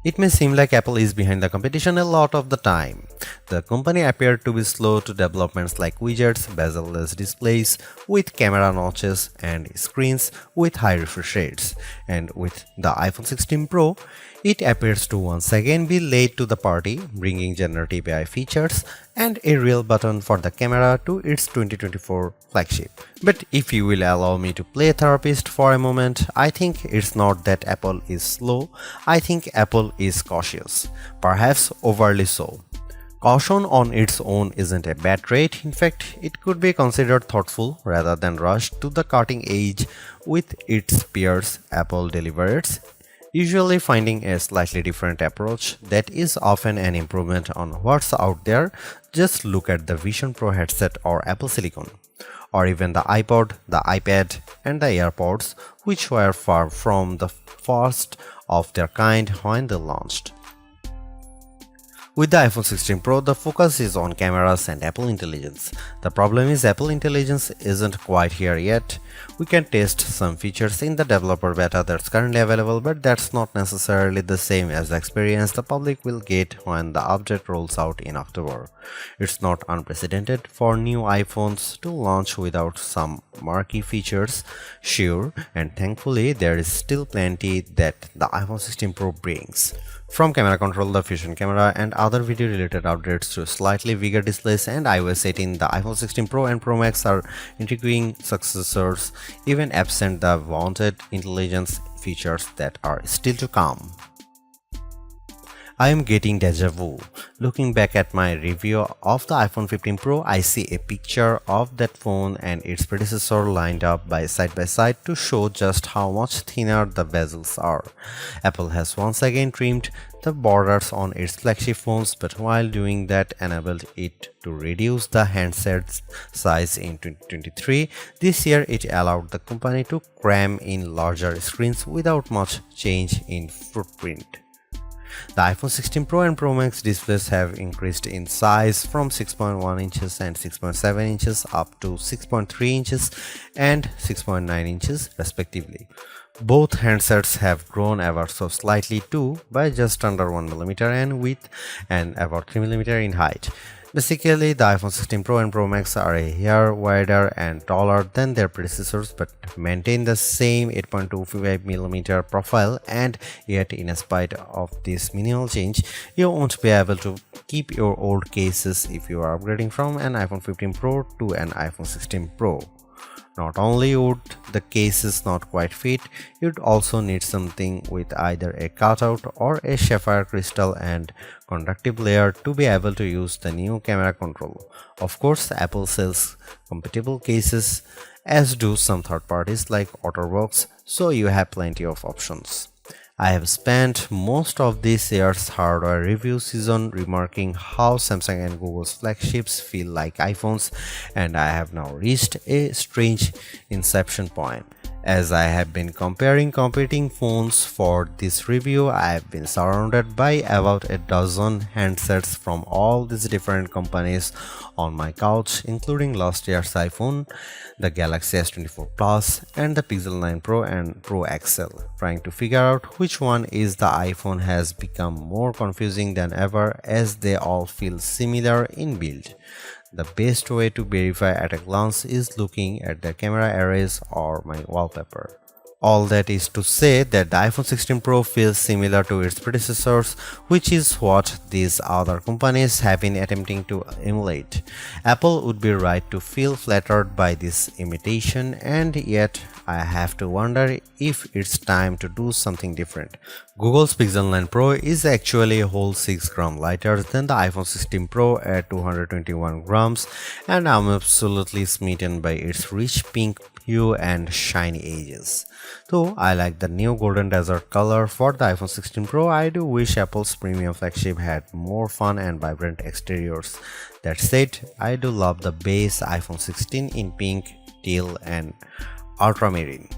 It may seem like Apple is behind the competition a lot of the time. The company appeared to be slow to developments like widgets, bezel-less displays with camera notches and screens with high refresh rates. And with the iPhone 16 Pro, it appears to once again be late to the party, bringing generative AI features and a real button for the camera to its 2024 flagship. But if you will allow me to play therapist for a moment, I think it's not that Apple is slow, I think Apple is cautious, perhaps overly so. Caution on its own isn't a bad trait, in fact, it could be considered thoughtful rather than rushed to the cutting edge with its peers. Apple delivers, usually finding a slightly different approach that is often an improvement on what's out there. Just look at the Vision Pro headset or Apple Silicon, or even the iPod, the iPad, and the AirPods, which were far from the first of their kind when they launched. With the iPhone 16 Pro, the focus is on cameras and Apple Intelligence. The problem is Apple Intelligence isn't quite here yet. We can test some features in the developer beta that's currently available, but that's not necessarily the same as the experience the public will get when the update rolls out in October. It's not unprecedented for new iPhones to launch without some marquee features, sure, and thankfully there is still plenty that the iPhone 16 Pro brings. From camera control, the Fusion camera, and other video related updates to slightly bigger displays and iOS 18, the iPhone 16 Pro and Pro Max are intriguing successors, even absent the wanted intelligence features that are still to come. I am getting deja vu. Looking back at my review of the iPhone 15 Pro, I see a picture of that phone and its predecessor lined up by side to show just how much thinner the bezels are. Apple has once again trimmed the borders on its flagship phones, but while doing that enabled it to reduce the handset size in 2023. This year it allowed the company to cram in larger screens without much change in footprint. The iPhone 16 Pro and Pro Max displays have increased in size from 6.1 inches and 6.7 inches up to 6.3 inches and 6.9 inches respectively. Both handsets have grown ever so slightly too, by just under 1mm in width and about 3mm in height. Basically, the iPhone 16 Pro and Pro Max are a hair wider and taller than their predecessors but maintain the same 8.25mm profile, and yet in spite of this minimal change, you won't be able to keep your old cases if you are upgrading from an iPhone 15 Pro to an iPhone 16 Pro. Not only would the cases not quite fit, you'd also need something with either a cutout or a sapphire crystal and conductive layer to be able to use the new camera control. Of course, Apple sells compatible cases, as do some third parties like OtterBox, so you have plenty of options. I have spent most of this year's hardware review season remarking how Samsung and Google's flagships feel like iPhones, and I have now reached a strange inception point. As I have been comparing competing phones for this review, I have been surrounded by about a dozen handsets from all these different companies on my couch, including last year's iPhone, the Galaxy S24 Plus, and the Pixel 9 Pro and Pro XL. Trying to figure out which one is the iPhone has become more confusing than ever, as they all feel similar in build. The best way to verify at a glance is looking at the camera arrays or my wallpaper. All that is to say that the iPhone 16 Pro feels similar to its predecessors, which is what these other companies have been attempting to emulate. Apple would be right to feel flattered by this imitation, and yet I have to wonder if it's time to do something different. Google's Pixel 9 Pro is actually a whole 6 grams lighter than the iPhone 16 Pro at 221 grams, and I'm absolutely smitten by its rich pink hue and shiny edges. Though I like the new golden desert color for the iPhone 16 Pro, I do wish Apple's premium flagship had more fun and vibrant exteriors. That said, I do love the base iPhone 16 in pink, teal, and ultramarine.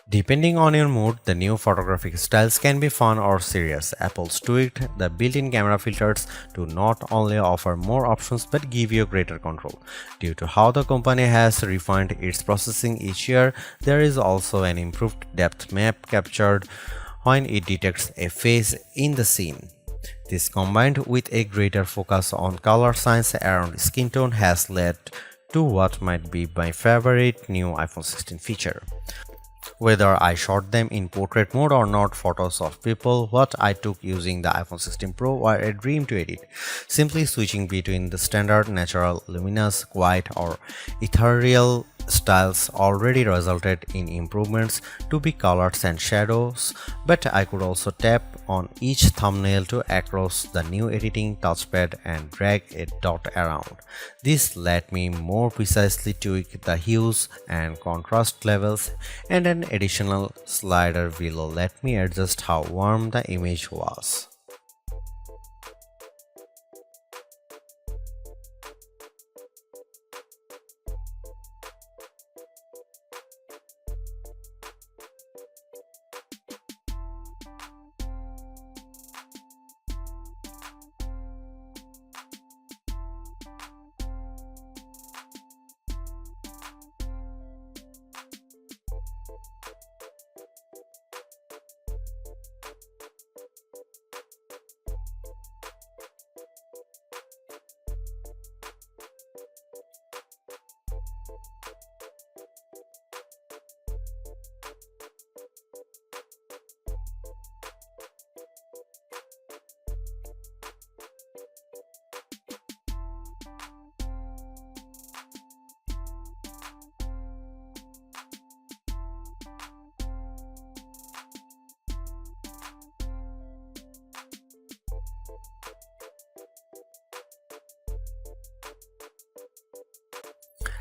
Depending on your mood, the new photographic styles can be fun or serious. Apple's tweaked the built-in camera filters to not only offer more options but give you greater control. Due to how the company has refined its processing each year, there is also an improved depth map captured when it detects a face in the scene. This, combined with a greater focus on color science around skin tone, has led to what might be my favorite new iPhone 16 feature. Whether I shot them in portrait mode or not, photos of people what I took using the iPhone 16 Pro were a dream to edit. Simply switching between the standard, natural, luminous, quiet or ethereal styles already resulted in improvements to be colors and shadows, but I could also tap on each thumbnail to access the new editing touchpad and drag a dot around. This let me more precisely tweak the hues and contrast levels, and an additional slider below let me adjust how warm the image was.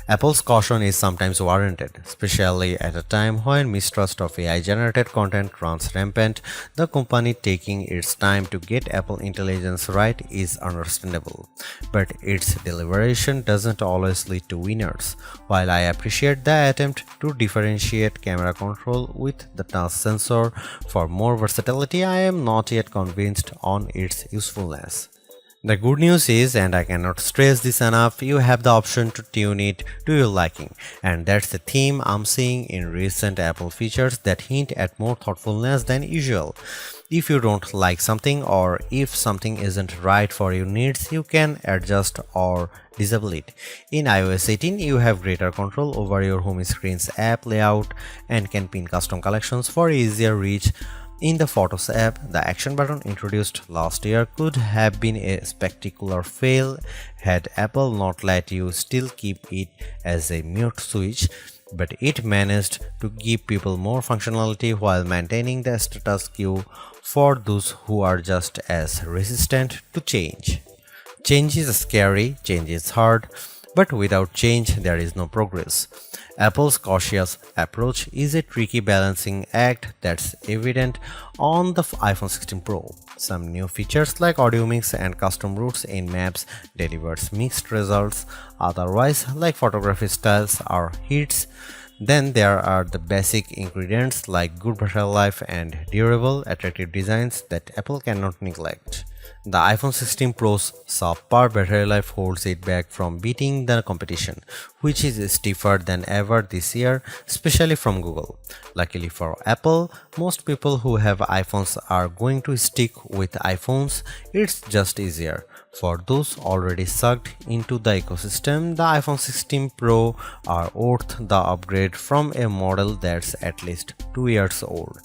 Apple's caution is sometimes warranted, especially at a time when mistrust of AI-generated content runs rampant. The company taking its time to get Apple intelligence right is understandable, but its deliberation doesn't always lead to winners. While I appreciate the attempt to differentiate camera control with the touch sensor for more versatility, I am not yet convinced on its usefulness. The good news is, and I cannot stress this enough, you have the option to tune it to your liking, and that's the theme I'm seeing in recent Apple features that hint at more thoughtfulness than usual. If you don't like something or if something isn't right for your needs, you can adjust or disable it. In iOS 18, you have greater control over your home screen's app layout and can pin custom collections for easier reach. In the Photos app, the action button introduced last year could have been a spectacular fail had Apple not let you still keep it as a mute switch, but it managed to give people more functionality while maintaining the status quo for those who are just as resistant to change. Change is scary, change is hard, but without change there is no progress. Apple's cautious approach is a tricky balancing act that's evident on the iPhone 16 Pro. Some new features like audio mix and custom routes in maps delivers mixed results, otherwise like photography styles are hits. Then there are the basic ingredients like good battery life and durable, attractive designs that Apple cannot neglect. The iPhone 16 Pro's subpar battery life holds it back from beating the competition, which is stiffer than ever this year, especially from Google. Luckily for Apple, most people who have iPhones are going to stick with iPhones. It's just easier. For those already sucked into the ecosystem, the iPhone 16 Pro are worth the upgrade from a model that's at least 2 years old.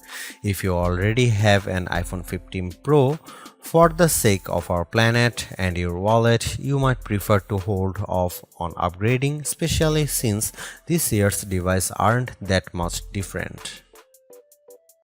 If you already have an iPhone 15 Pro, for the sake of our planet and your wallet, you might prefer to hold off on upgrading, especially since this year's devices aren't that much different.